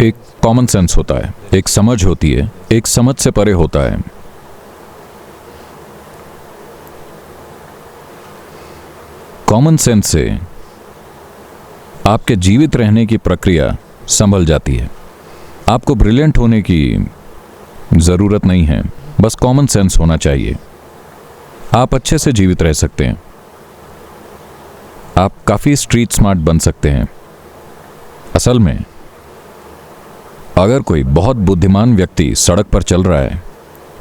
एक common sense होता है, एक समझ होती है, एक समझ से परे होता है। कॉमन सेंस से आपके जीवित रहने की प्रक्रिया संभल जाती है। आपको ब्रिलियंट होने की जरूरत नहीं है, बस कॉमन सेंस होना चाहिए। आप अच्छे से जीवित रह सकते हैं। आप काफी स्ट्रीट स्मार्ट बन सकते हैं। असल में अगर कोई बहुत बुद्धिमान व्यक्ति सड़क पर चल रहा है,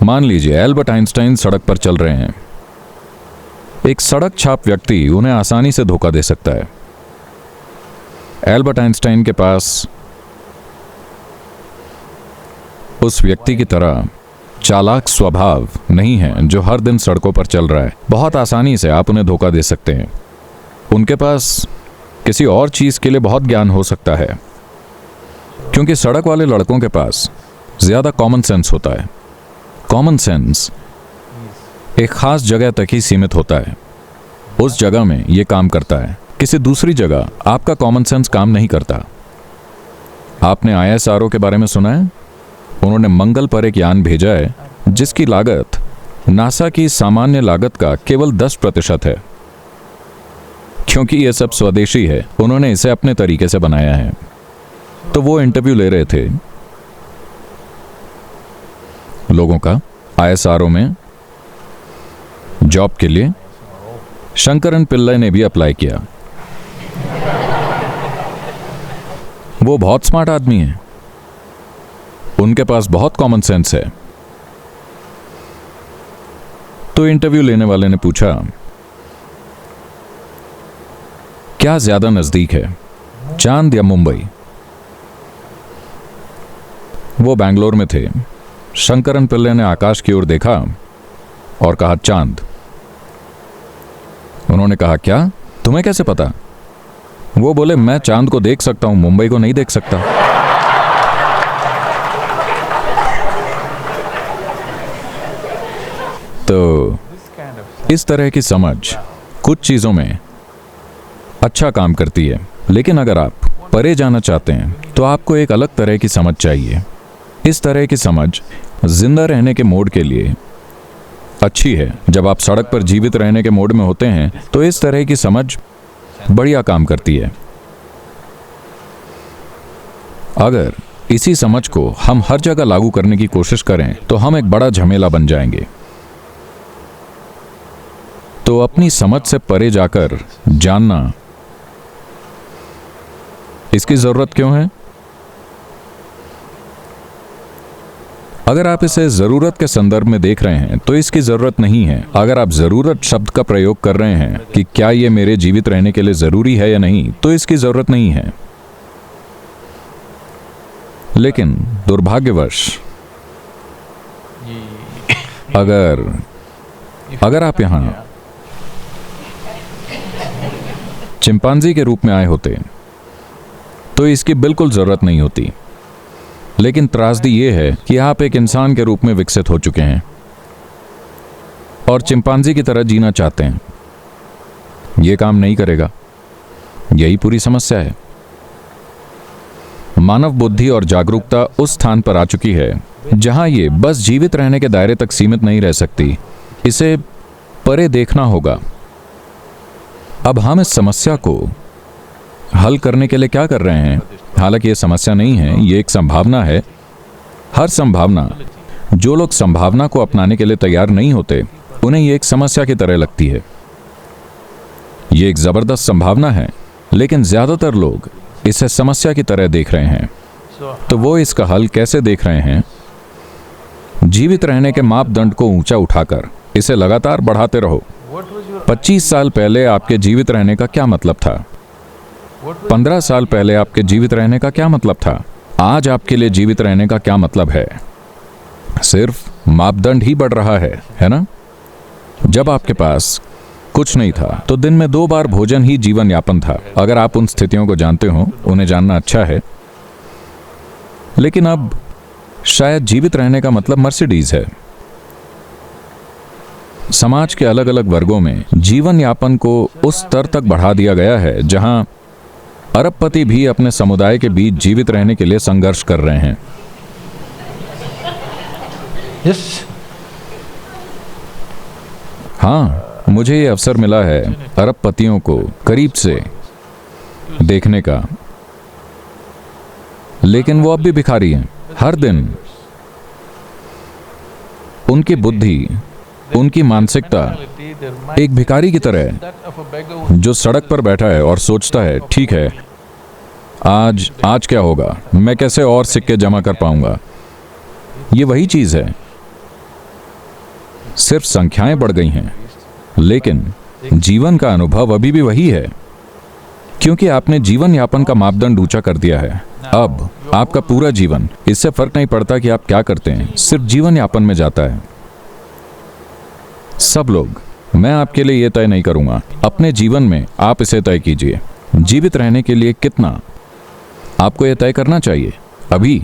मान लीजिए एल्बर्ट आइंस्टाइन सड़क पर चल रहे हैं, एक सड़क छाप व्यक्ति उन्हें आसानी से धोखा दे सकता है। एल्बर्ट आइंस्टाइन के पास उस व्यक्ति की तरह चालाक स्वभाव नहीं है जो हर दिन सड़कों पर चल रहा है। बहुत आसानी से आप उन्हें धोखा दे सकते हैं। उनके पास किसी और चीज के लिए बहुत ज्ञान हो सकता है, क्योंकि सड़क वाले लड़कों के पास ज्यादा कॉमन सेंस होता है। कॉमन सेंस एक खास जगह तक ही सीमित होता है। उस जगह में यह काम करता है, किसी दूसरी जगह आपका कॉमन सेंस काम नहीं करता। आपने ISRO के बारे में सुना है? उन्होंने मंगल पर एक यान भेजा है जिसकी लागत नासा की सामान्य लागत का केवल 10% है। क्योंकि यह सब स्वदेशी है, उन्होंने इसे अपने तरीके से बनाया है। तो वो इंटरव्यू ले रहे थे लोगों का ISRO में जॉब के लिए। शंकरन पिल्लाई ने भी अप्लाई किया। वो बहुत स्मार्ट आदमी है, उनके पास बहुत कॉमन सेंस है। तो इंटरव्यू लेने वाले ने पूछा, क्या ज्यादा नजदीक है, चांद या मुंबई? वो बैंगलोर में थे। शंकरन पिल्ले ने आकाश की ओर देखा और कहा, चांद। उन्होंने कहा, क्या? तुम्हें कैसे पता? वो बोले, मैं चांद को देख सकता हूं, मुंबई को नहीं देख सकता। तो इस तरह की समझ कुछ चीजों में अच्छा काम करती है, लेकिन अगर आप परे जाना चाहते हैं तो आपको एक अलग तरह की समझ चाहिए। इस तरह की समझ जिंदा रहने के मोड के लिए अच्छी है। जब आप सड़क पर जीवित रहने के मोड में होते हैं तो इस तरह की समझ बढ़िया काम करती है। अगर इसी समझ को हम हर जगह लागू करने की कोशिश करें तो हम एक बड़ा झमेला बन जाएंगे। तो अपनी समझ से परे जाकर जानना, इसकी जरूरत क्यों है? अगर आप इसे जरूरत के संदर्भ में देख रहे हैं तो इसकी जरूरत नहीं है। अगर आप जरूरत शब्द का प्रयोग कर रहे हैं कि क्या यह मेरे जीवित रहने के लिए जरूरी है या नहीं, तो इसकी जरूरत नहीं है। लेकिन दुर्भाग्यवश अगर आप यहां चिंपांजी के रूप में आए होते तो इसकी बिल्कुल जरूरत नहीं होती। लेकिन त्रासदी यह है कि आप एक इंसान के रूप में विकसित हो चुके हैं और चिंपांजी की तरह जीना चाहते हैं। यह काम नहीं करेगा। यही पूरी समस्या है। मानव बुद्धि और जागरूकता उस स्थान पर आ चुकी है जहां ये बस जीवित रहने के दायरे तक सीमित नहीं रह सकती। इसे परे देखना होगा। अब हम इस समस्या को हल करने के लिए क्या कर रहे हैं? हालांकि ये समस्या नहीं है, ये एक संभावना है। हर संभावना, जो लोग संभावना को अपनाने के लिए तैयार नहीं होते, उन्हें ये एक समस्या की तरह लगती है। ये एक जबरदस्त संभावना है, लेकिन ज्यादातर लोग इसे समस्या की तरह देख रहे हैं। तो वो इसका हल कैसे देख रहे हैं? जीवित रहने के मापदंड को ऊंचा उठाकर इसे लगातार बढ़ाते रहो। 25 साल पहले आपके जीवित रहने का क्या मतलब था? 15 साल पहले आपके जीवित रहने का क्या मतलब था? आज आपके लिए जीवित रहने का क्या मतलब है? सिर्फ मापदंड ही बढ़ रहा है ना? जब आपके पास कुछ नहीं था तो दिन में 2 बार भोजन ही जीवन यापन था। अगर आप उन स्थितियों को जानते हो, उन्हें जानना अच्छा है। लेकिन अब शायद जीवित रहने का मतलब मर्सिडीज है। समाज के अलग अलग वर्गों में जीवन यापन को उस स्तर तक बढ़ा दिया गया है जहां अरबपति भी अपने समुदाय के बीच जीवित रहने के लिए संघर्ष कर रहे हैं। Yes. हाँ, मुझे ये अवसर मिला है अरबपतियों को करीब से देखने का, लेकिन वो अब भी भिखारी हैं। हर दिन उनकी बुद्धि, उनकी मानसिकता एक भिखारी की तरह है जो सड़क पर बैठा है और सोचता है, ठीक है, आज क्या होगा, मैं कैसे और सिक्के जमा कर पाऊंगा। ये वही चीज है, सिर्फ संख्याएं बढ़ गई हैं, लेकिन जीवन का अनुभव अभी भी वही है, क्योंकि आपने जीवन यापन का मापदंड ऊंचा कर दिया है। अब आपका पूरा जीवन, इससे फर्क नहीं पड़ता कि आप क्या करते हैं, सिर्फ जीवन यापन में जाता है। सब लोग, मैं आपके लिए यह तय नहीं करूंगा, अपने जीवन में आप इसे तय कीजिए। जीवित रहने के लिए कितना आपको यह तय करना चाहिए। अभी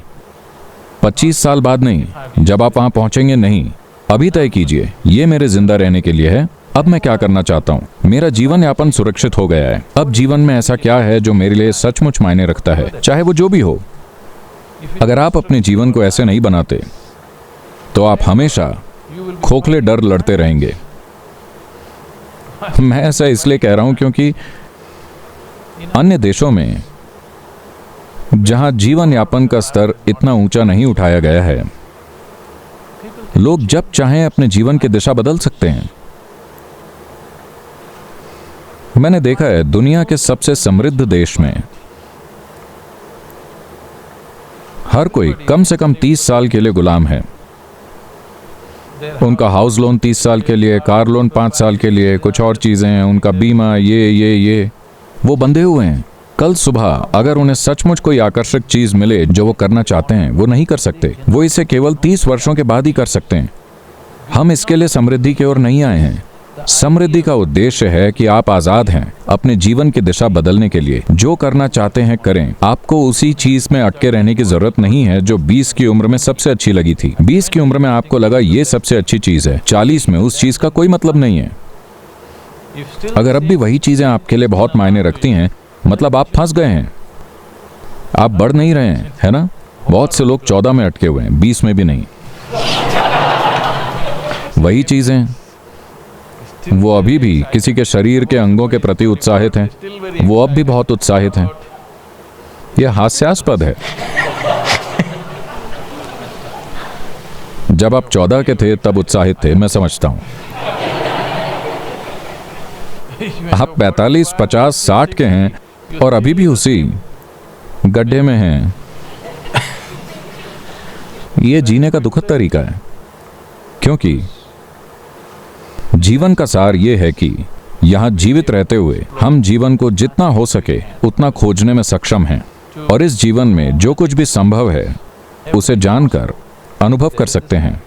25 साल बाद नहीं, जब आप वहां पहुंचेंगे नहीं, अभी तय कीजिए, ये मेरे जिंदा रहने के लिए है। अब मैं क्या करना चाहता हूं, मेरा जीवन यापन सुरक्षित हो गया है, अब जीवन में ऐसा क्या है जो मेरे लिए सचमुच मायने रखता है, चाहे वो जो भी हो। अगर आप अपने जीवन को ऐसे नहीं बनाते तो आप हमेशा खोखले डर लड़ते रहेंगे। मैं ऐसा इसलिए कह रहा हूं क्योंकि अन्य देशों में जहां जीवन यापन का स्तर इतना ऊंचा नहीं उठाया गया है, लोग जब चाहें अपने जीवन की दिशा बदल सकते हैं। मैंने देखा है दुनिया के सबसे समृद्ध देश में हर कोई कम से कम 30 साल के लिए गुलाम है। उनका हाउस लोन 30 साल के लिए, कार लोन 5 साल के लिए, कुछ और चीजें हैं, उनका बीमा, ये वो बंधे हुए हैं। कल सुबह अगर उन्हें सचमुच कोई आकर्षक चीज मिले जो वो करना चाहते हैं, वो नहीं कर सकते। वो इसे केवल 30 वर्षों के बाद ही कर सकते हैं। हम इसके लिए समृद्धि की ओर नहीं आए हैं। समृद्धि का उद्देश्य है कि आप आजाद हैं अपने जीवन की दिशा बदलने के लिए। जो करना चाहते हैं करें। आपको उसी चीज में अटके रहने की जरूरत नहीं है जो 20 की उम्र में सबसे अच्छी लगी थी। 20 की उम्र में आपको लगा ये सबसे अच्छी चीज है, 40 में उस चीज का कोई मतलब नहीं है। अगर अब भी वही चीजें आपके लिए बहुत मायने रखती हैं, मतलब आप फंस गए हैं, आप बढ़ नहीं रहे हैं, है ना। बहुत से लोग 14 में अटके हुए हैं, 20 में भी नहीं। वही चीजें, वो अभी भी किसी के शरीर के अंगों के प्रति उत्साहित हैं, वो अब भी बहुत उत्साहित हैं। यह हास्यास्पद है। जब आप 14 के थे तब उत्साहित थे, मैं समझता हूं। आप 45, 50, 60 के हैं और अभी भी उसी गड्ढे में हैं। यह जीने का दुखद तरीका है, क्योंकि जीवन का सार यह है कि यहां जीवित रहते हुए हम जीवन को जितना हो सके उतना खोजने में सक्षम हैं, और इस जीवन में जो कुछ भी संभव है उसे जानकर अनुभव कर सकते हैं।